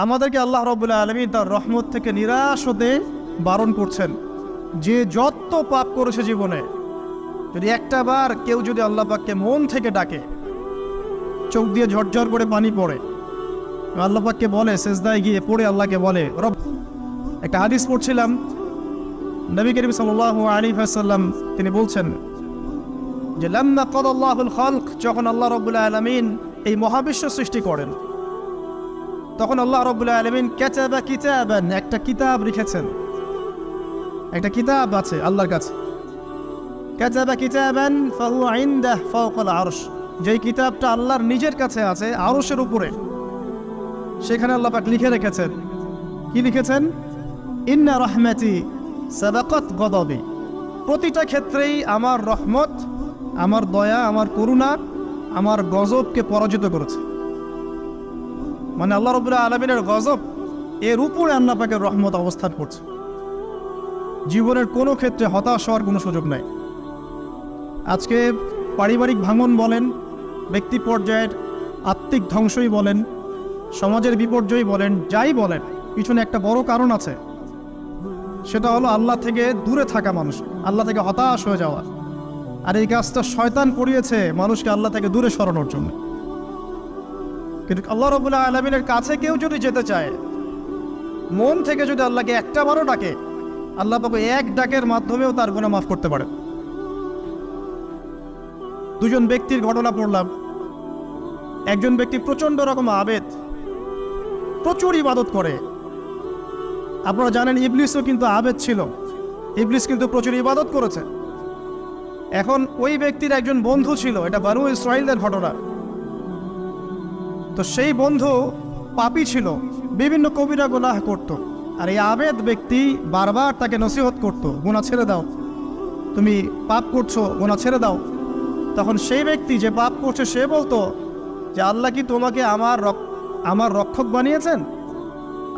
আমাদেরকে আল্লাহ রাব্বুল আলামিন তার রহমত থেকে নিরাশ হতে বারণ করছেন। যে যত পাপ করেছে জীবনে, যদি একটা বার কেউ যদি আল্লাহ পাককে মন থেকে ডাকে, চোখ দিয়ে ঝরঝর করে পানি পড়ে, আল্লাহ পাককে বলে, সেজদায় গিয়ে পড়ে আল্লাহকে বলে রব। একটা হাদিস পড়ছিলাম, নবী করিম সাল্লাল্লাহু আলাইহি ওয়াসাল্লাম তিনি বলছেন যে লাম্মা কাদাল্লাহুল খালক, যখন আল্লাহ রাব্বুল আলামিন এই মহাবিশ্ব সৃষ্টি করেন, তখন আল্লাহ রাব্বুল আলামিন কাতাবা কিতাবান, একটা কিতাব লিখেছেন। একটা কিতাব আছে আল্লাহর কাছে, কাতাবা কিতাবান ফাহুয়া ইনদাহু ফাওকাল আরশ, যেই কিতাবটা আল্লাহর নিজের কাছে আছে আরশের উপরে। সেখানে আল্লাহ পাক লিখে রেখেছেন, কি লিখেছেন? ইন্না রাহমাতি সাবাকাত গদাবি, প্রতিটা ক্ষেত্রেই আমার রহমত, আমার দয়া, আমার করুণা আমার গজবকে পরাজিত করেছে। মানে আল্লাহ রাব্বুল আলামিনের গজব এর উপরে আল্লাহ পাকের রহমত অবস্থান করছে। জীবনের কোনো ক্ষেত্রে হতাশ হওয়ার কোনো সুযোগ নাই। আজকে পারিবারিক ভাঙন বলেন, ব্যক্তি পর্যায়ের আত্মিক ধ্বংসই বলেন, সমাজের বিপর্যয় বলেন, যাই বলেন, পিছনে একটা বড় কারণ আছে। সেটা হলো আল্লাহ থেকে দূরে থাকা মানুষ, আল্লাহ থেকে হতাশ হয়ে যাওয়া। আর এই কাজটা শয়তান করিয়েছে মানুষকে আল্লাহ থেকে দূরে সরানোর জন্য। কিন্তু আল্লাহ রাব্বুল আলামিনের কাছে কেউ যদি যেতে চায়, মন থেকে যদি আল্লাহকে একটা বারও ডাকে, আল্লাহ পাক এক ডাকের মাধ্যমেও তার গুনাহ মাফ করতে পারে। দুজন ব্যক্তির ঘটনা পড়লাম। একজন ব্যক্তি প্রচন্ড রকম আবেদ, প্রচুর ইবাদত করে। আপনারা জানেন ইবলিসও কিন্তু আবেদ ছিল, ইবলিস কিন্তু প্রচুর ইবাদত করেছে। এখন ওই ব্যক্তির একজন বন্ধু ছিল, এটা বানু ইসরাঈলের ঘটনা। তো সেই বন্ধু পাপী ছিল, বিভিন্ন কবিরা গুনাহ করত। আর এই আবেদ ব্যক্তি বারবার তাকে নসিহত করত, গুনাহ ছেড়ে দাও, তুমি পাপ করছো, গুনাহ ছেড়ে দাও। তখন সেই ব্যক্তি যে পাপ করছে সে বলতো যে আল্লাহ কি তোমাকে আমার রক্ষক বানিয়েছেন?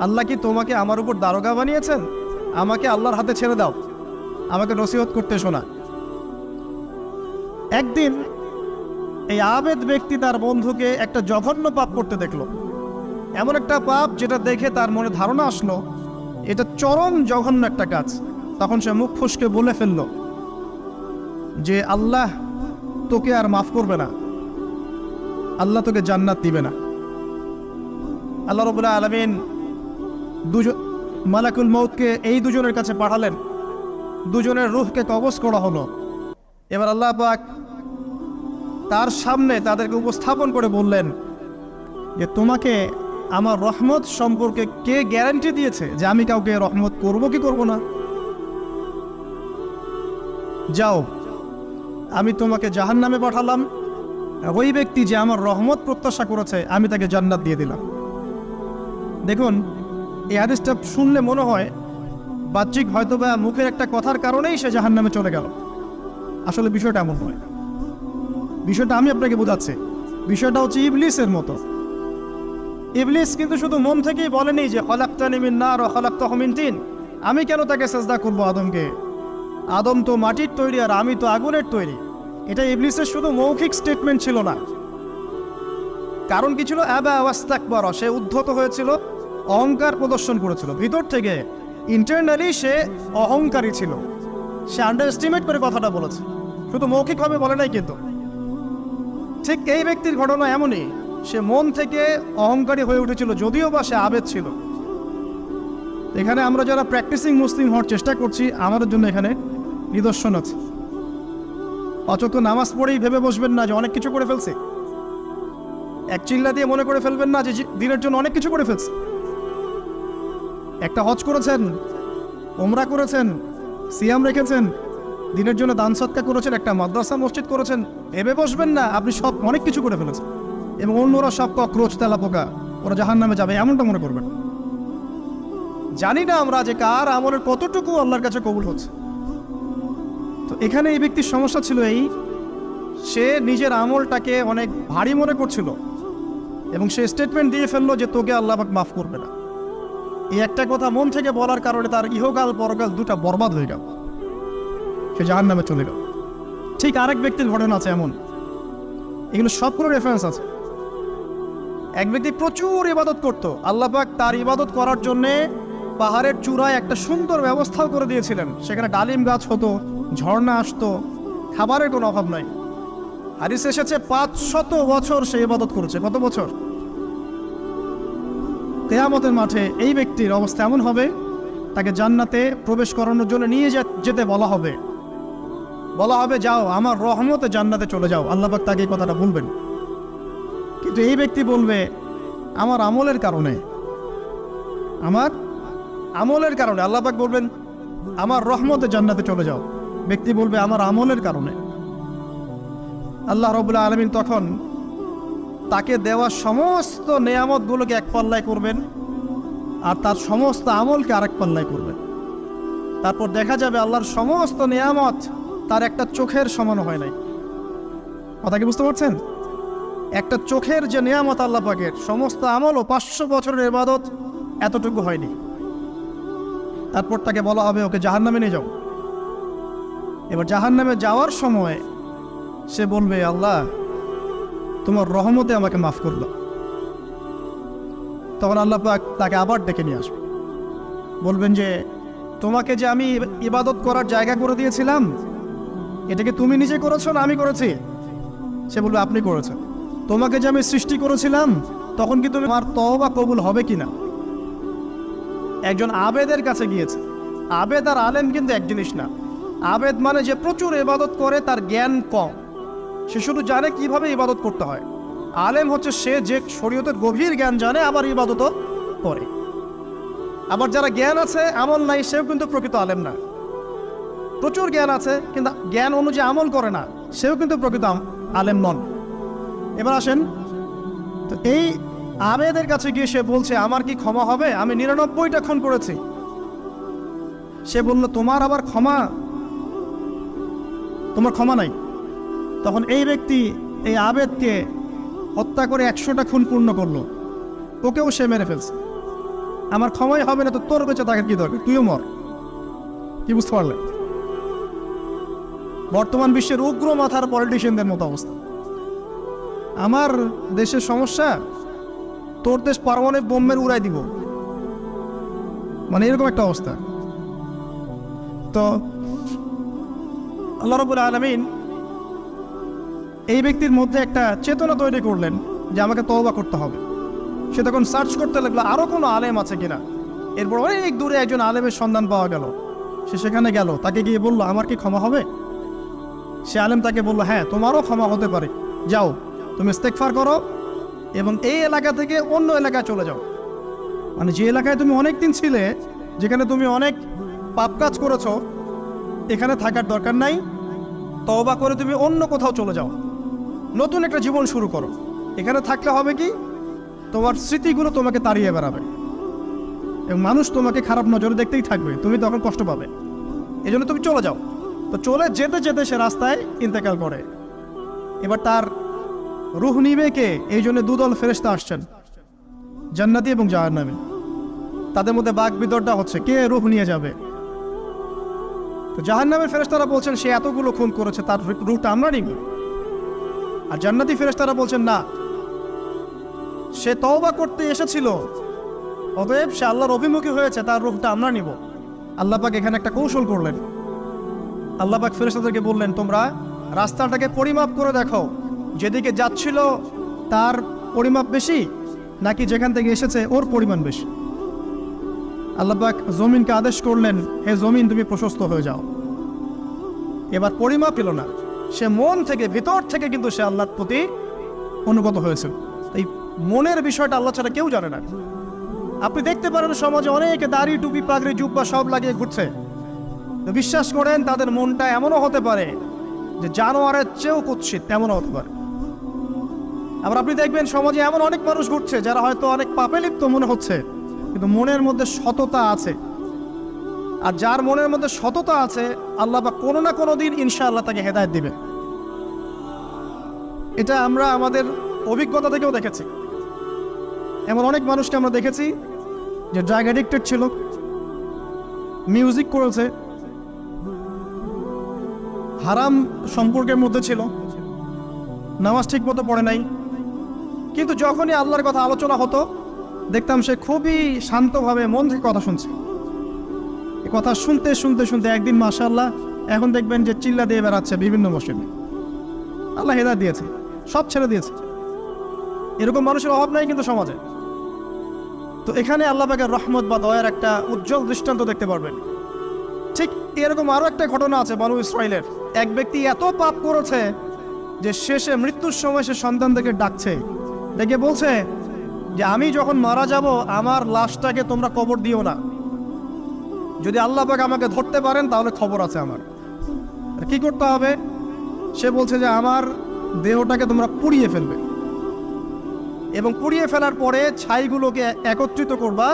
আল্লাহ কি তোমাকে আমার উপর দারোগা বানিয়েছেন? আমাকে আল্লাহর হাতে ছেড়ে দাও, আমাকে নসিহত করতে শোনা। একদিন এই আবেদ ব্যক্তি তার বন্ধুকে একটা জঘন্য পাপ করতে দেখলো, এমন একটা পাপ যেটা দেখে তার মনে ধারণা আসলো এটা চরম জঘন্য একটা কাজ। তখন সে মুখ ফসকে বলে ফেলল যে আল্লাহ তোকে আর মাফ করবে না, আল্লাহ তোকে জান্নাত দিবে না। আল্লাহ রাব্বুল আলামিন মালাকুল মউতকে এই দুজনের কাছে পাঠালেন, দুজনের রূহকে কবজ করা হলো। এবার আল্লাহ পাক তার সামনে তাদেরকে উপস্থাপন করে বললেন যে তোমাকে আমার রহমত সম্পর্কে কে গ্যারান্টি দিয়েছে যে আমি কাউকে রহমত করব কি করব না? যাও, আমি তোমাকে জাহান্নামে পাঠালাম, ওই ব্যক্তি যে আমার রহমত প্রত্যাশা করেছে আমি তাকে জান্নাত দিয়ে দিলাম। দেখুন, এই হাদিসটা শুনলে মনে হয় বাহ্যিক হয়তোবা মুখের একটা কথার কারণেই সে জাহান্নামে চলে গেল। আসলে বিষয়টা এমন নয়। বিষয়টা আমি আপনাকে বোঝাচ্ছি। বিষয়টা হচ্ছে ইবলিসের মতো। ইবলিস কিন্তু শুধু মন থেকেই বলেনি যে খলাকতানি মিন নার ওয়া খলাকতাহু মিন তিন, আমি কেন তাকে সিজদা করব আদমকে? আদম তো মাটির তৈরি আর আমি তো আগুনের তৈরি। এটা ইবলিসের শুধু মৌখিক স্টেটমেন্ট ছিল না, কারণ কি ছিল? আবা ওয়াস্তাকবারা, সে উদ্ধত হয়েছিল, অহংকার প্রদর্শন করেছিল। ভিতর থেকে ইন্টারনালি সে অহংকারী ছিল, সে আন্ডার এস্টিমেট করে কথাটা বলেছে, শুধু মৌখিকভাবে বলে নাই। কিন্তু ঠিক এই ব্যক্তির ঘটনা এমনই, সে মন থেকে অহংকারী হয়ে উঠেছিল, যদিও বা সে আবেদ ছিল। এখানে আমরা যারা প্র্যাকটিসিং মুসলিম হওয়ার চেষ্টা করছি, আমাদের জন্য এখানে নিদর্শন আছে। অচক্ষ নামাজ পড়েই ভেবে বসবেন না যে অনেক কিছু করে ফেলছে, এক চিল্লা দিয়ে মনে করে ফেলবেন না যে দিনের জন্য অনেক কিছু করে ফেলছে। একটা হজ করেছেন, ওমরা করেছেন, সিয়াম রেখেছেন, দিনের জন্য দান সৎকা করেছেন, একটা মাদ্রাসা মসজিদ করেছেন, ভেবে বসবেন না আপনি সব অনেক কিছু করে ফেলেছেন এবং অন্যরা সব ককরোচ তেলা পোকা, ওরা জাহান্নামে যাবে, এমনটা মনে করবেন। জানি না আমরা যে কার আমলের কতটুকু আল্লাহর কাছে কবুল হচ্ছে। তো এখানে এই ব্যক্তির সমস্যা ছিল এই, সে নিজের আমলটাকে অনেক ভারী মনে করছিল এবং সে স্টেটমেন্ট দিয়ে ফেললো যে তোকে আল্লাহ পাক মাফ করবে না। এই একটা কথা মন থেকে বলার কারণে তার ইহকাল পরকাল দুটা বরবাদ হয়ে গেল, সে জাহান্নামে চলে গেল। ঠিক আরেক ব্যক্তির ঘটনা আছে এমন, এগুলো সবগুলো রেফারেন্স আছে। এক ব্যক্তি প্রচুর ইবাদত করত, আল্লাহ পাক তার ইবাদত করার জন্যে পাহাড়ের চূড়ায় একটা সুন্দর ব্যবস্থাও করে দিয়েছিলেন। সেখানে ডালিম গাছ হতো, ঝর্ণা আসতো, খাবারের কোনো অভাব নাই। হাদিসে এসেছে 500 বছর সে ইবাদত করেছে। কত বছর? কিয়ামতের মাঠে এই ব্যক্তির অবস্থা এমন হবে, তাকে জান্নাতে প্রবেশ করানোর জন্য নিয়ে যেতে বলা হবে। যাও আমার রহমতে জান্নাতে চলে যাও। আল্লাহ পাক তাকে এই কথাটা বলবেন। কিন্তু এই ব্যক্তি বলবে আমার আমলের কারণে, আল্লাহ পাক বলবেন আমার রহমতে জান্নাতে চলে যাও। ব্যক্তি বলবে আমার আমলের কারণে। আল্লাহ রাব্বুল আলামিন তখন তাকে দেওয়া সমস্ত নেয়ামতগুলোকে এক পাল্লায় করবেন, আর তার সমস্ত আমলকে আরেক পাল্লায় করবেন। তারপর দেখা যাবে আল্লাহর সমস্ত নেয়ামত তার একটা চোখের সমান হয় নাই। কথা কি বুঝতে পারছেন? একটা চোখের যে নেয়ামত আল্লাহ পাকের, সমস্ত আমল ও 500 বছরের ইবাদত এতটুকু হয়নি। তারপর তাকে বলা হবে ওকে জাহান্নামে নিয়ে যাও। এবার জাহান্নামে যাওয়ার সময় সে বলবে আল্লাহ তোমার রহমতে আমাকে মাফ করলো। তখন আল্লাহ পাক তাকে আবার ডেকে নিয়ে আসবে, বলবেন যে তোমাকে যে আমি ইবাদত করার জায়গা করে দিয়েছিলাম, এটাকে তুমি নিজে করেছো না আমি করেছি? সে বলবে আপনি করেছেন। তোমাকে যে আমি সৃষ্টি করেছিলাম, তখন কি তুমি আমার তওবা কবুল হবে কিনা? একজন আবেদের কাছে গিয়েছে। আবেদ আর আলেম কিন্তু এক জিনিস না। আবেদ মানে যে প্রচুর ইবাদত করে, তার জ্ঞান কম, সে শুধু জানে কিভাবে ইবাদত করতে হয়। আলেম হচ্ছে সে যে শরীয়তের গভীর জ্ঞান জানে, আবার ইবাদতও করে। আবার যারা জ্ঞান আছে আমল নাই, সেও কিন্তু প্রকৃত আলেম না। প্রচুর জ্ঞান আছে কিন্তু জ্ঞান অনুযায়ী আমল করে না, সেও কিন্তু প্রকৃত আলেম নন। এবার আসেন তো, এই আবেদের কাছে গিয়ে সে বলছে আমার কি ক্ষমা হবে? আমি 99টা খুন করেছি। সে বলল তোমার আবার ক্ষমা? তোমার ক্ষমা নাই। তখন এই ব্যক্তি এই আবেদকে হত্যা করে 100টা খুন পূর্ণ করলো, ওকেও সে মেরে ফেলছে। আমার ক্ষমাই হবে না তো তোর বেঁচে থাকার কি দরকার, তুইও মর। কি বুঝতে পারলেন? বর্তমান বিশ্বের উগ্র মাথার পলিটিশিয়ানদের মতো অবস্থা। আমার দেশের সমস্যা, তোর দেশ পারমাণবিক বোমের উড়াই দিব, মানে এরকম একটা অবস্থা। তো আল্লাহ রাব্বুল আলামিন এই ব্যক্তির মধ্যে একটা চেতনা তৈরি করলেন যে আমাকে তওবা করতে হবে। সে তখন সার্চ করতে লাগলো আরো কোনো আলেম আছে কিনা। এরপর অনেক দূরে একজন আলেমের সন্ধান পাওয়া গেল। সে সেখানে গেল, তাকে গিয়ে বলল আমার কি ক্ষমা হবে? সে আলেম তাকে বলল হ্যাঁ তোমারও ক্ষমা হতে পারে, যাও তুমি ইস্তেগফার করো এবং এই এলাকা থেকে অন্য এলাকায় চলে যাও। মানে যে এলাকায় তুমি অনেক দিন ছিলে, যেখানে তুমি অনেক পাপ কাজ করেছো, এখানে থাকার দরকার নাই। তওবা করে তুমি অন্য কোথাও চলে যাও, নতুন একটা জীবন শুরু করো। এখানে থাকলে হবে কি, তোমার স্মৃতিগুলো তোমাকে তাড়িয়ে বেড়াবে এবং মানুষ তোমাকে খারাপ নজরে দেখতেই থাকবে, তুমি তখন কষ্ট পাবে। এই জন্য তুমি চলে যাও। তো চলে যেতে যেতে সে রাস্তায় ইন্তেকাল করে। এবার তার রূহ নিবে কে? এই জন্য দুদল ফেরেশতা আসছেন, জান্নাতি এবং জাহান্নামী। তাদের মধ্যে বাক বিতর্ডা হচ্ছে কে রূহ নিয়ে যাবে। তো জাহান্নামের ফেরেশতারা বলছেন সে এতগুলো খুন করেছে, তার রূহটা আমরা নিব। আর জান্নাতি ফেরেশতারা বলছেন না, সে তওবা করতে এসেছিল, অতএব সে আল্লাহর অভিমুখী হয়েছে, তার রূহটা আমরা নিব। আল্লাহ পাক এখানে একটা কৌশল করলেন। আল্লাহ পাক ফেরেশতাদেরকে বললেন তোমরা রাস্তাটাকে পরিমাপ করে দেখো, যেদিকে যাচ্ছিল তার পরিমাপ বেশি নাকি যেখান থেকে এসেছে ওর পরিমাণ বেশি। আল্লাহ পাক জমিনকে আদেশ করলেন হে জমিন তুমি প্রশস্ত হয়ে যাও। এবার পরিমাপ পেল না, সে মন থেকে ভিতর থেকে কিন্তু সে আল্লাহর প্রতি অনুগত হয়েছে। এই মনের বিষয়টা আল্লাহ ছাড়া কেউ জানে না। আপনি দেখতে পারেন সমাজে অনেকে দাড়ি টুপি পাগড়ি জুব্বা সব লাগিয়ে ঘুরছে, তো বিশ্বাস করেন তাদের মনটা এমনও হতে পারে যে জানোয়ারের চেয়েও কুৎসিত, তেমনও হতে পারে। আবার আপনি দেখবেন সমাজে এমন অনেক মানুষ ঘুরছে যারা হয়তো অনেক পাপে লিপ্ত মনে হচ্ছে, কিন্তু মনের মধ্যে সততা আছে। আর যার মনের মধ্যে সততা আছে, আল্লাহ বা কোনো না কোনো দিন ইনশাআল্লাহ তাকে হেদায়েত দিবে। এটা আমরা আমাদের অভিজ্ঞতা থেকেও দেখেছি। এমন অনেক মানুষকে আমরা দেখেছি যে ড্রাগ অ্যাডিক্টেড ছিল, মিউজিক করেছে, হারাম সম্পর্কের মধ্যে ছিল, নামাজ ঠিক মতো পড়ে নাই, কিন্তু যখনই আল্লাহর কথা আলোচনা হতো দেখতাম সে খুবই শান্তভাবে মন থেকে কথা শুনছে। এই কথা শুনতে শুনতে শুনতে একদিন মাশাআল্লাহ এখন দেখবেন যে চিল্লা দিয়ে বেড়াচ্ছে বিভিন্ন মসজিদে। আল্লাহ হেদায়েত দিয়েছে, সব ছেড়ে দিয়েছে। এরকম মানুষের অভাব নাই কিন্তু সমাজে। তো এখানে আল্লাহ পাকের রহমত বা দয়ার একটা উজ্জ্বল দৃষ্টান্ত দেখতে পারবেন। ঠিক এরকম আরও একটা ঘটনা আছে বনু ইসরাইলের। এক ব্যক্তি এত পাপ করেছে যে শেষে মৃত্যুর সময় সে সন্তানদেরকে ডাকছে, ডেকে বলছে যে আমি যখন মারা যাব আমার লাশটাকে তোমরা কবর দিও না, যদি আল্লাহ পাক আমাকে ধরতে পারেন তাহলে খবর আছে আমার। কি করতে হবে? সে বলছে যে আমার দেহটাকে তোমরা পুড়িয়ে ফেলবে এবং পুড়িয়ে ফেলার পরে ছাইগুলোকে একত্রিত করবা,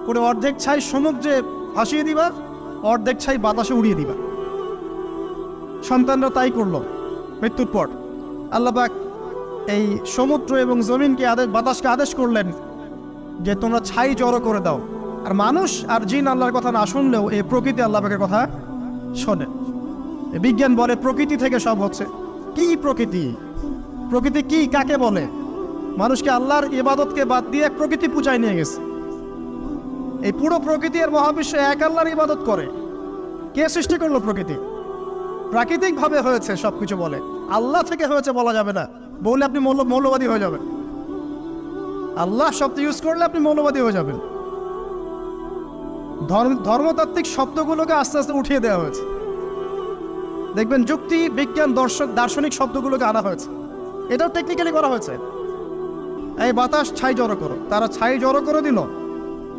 করে অর্ধেক ছাই সমুদ্রে ভাসিয়ে দিবা, অর্ধেক ছাই বাতাসে উড়িয়ে দিবা। সন্তানরা তাই করলো। মৃত্যুর পর আল্লাহ পাক এই সমুদ্র এবং জমিনকে বাতাসকে আদেশ করলেন যে তোমরা ছাই জড়ো করে দাও। আর মানুষ আর জিন আল্লাহর কথা না শুনলেও এই প্রকৃতি আল্লাহ পাকের কথা শোনে। বিজ্ঞান বলে প্রকৃতি থেকে সব হচ্ছে। কি প্রকৃতি? প্রকৃতি কি, কাকে বলে? মানুষকে আল্লাহর ইবাদতকে বাদ দিয়ে প্রকৃতি পূজায় নিয়ে গেছে। এই পুরো প্রকৃতি আর মহাবিশ্ব এক আল্লাহর ইবাদত করে। কে সৃষ্টি করলো প্রকৃতি? প্রাকৃতিকভাবে হয়েছে সবকিছু বলে, আল্লাহ থেকে হয়েছে বলা যাবে না। বললে আপনি মৌলবাদী হয়ে যাবেন। আল্লাহ শব্দ ইউজ করলে আপনি মৌলবাদী হয়ে যাবেন। ধর্মতাত্ত্বিক শব্দগুলোকে আস্তে আস্তে উঠিয়ে দেওয়া হয়েছে। দেখবেন যুক্তি, বিজ্ঞান, দার্শনিক শব্দগুলোকে আনা হয়েছে। এটাও টেকনিক্যালি করা হয়েছে। এই বাতাস ছাই জড়ো করো, তারা ছাই জড়ো করে দিল।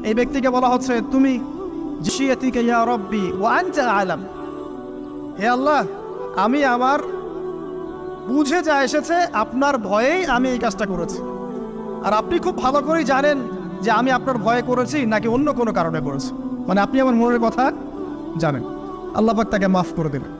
এই ব্যক্তিকে বলা হচ্ছে তুমি জিশিয়াতিকা ইয়া রাব্বি ওয়া আনতা আ'লাম, হে আল্লাহ আমি আমার বুঝে যা এসেছে আপনার ভয়েই আমি এই কাজটা করেছি, আর আপনি খুব ভালো করেই জানেন যে আমি আপনার ভয়ে করেছি নাকি অন্য কোনো কারণে করেছি। মানে আপনি আমার মনের কথা জানেন। আল্লাহ পাক তাকে মাফ করে দিলেন।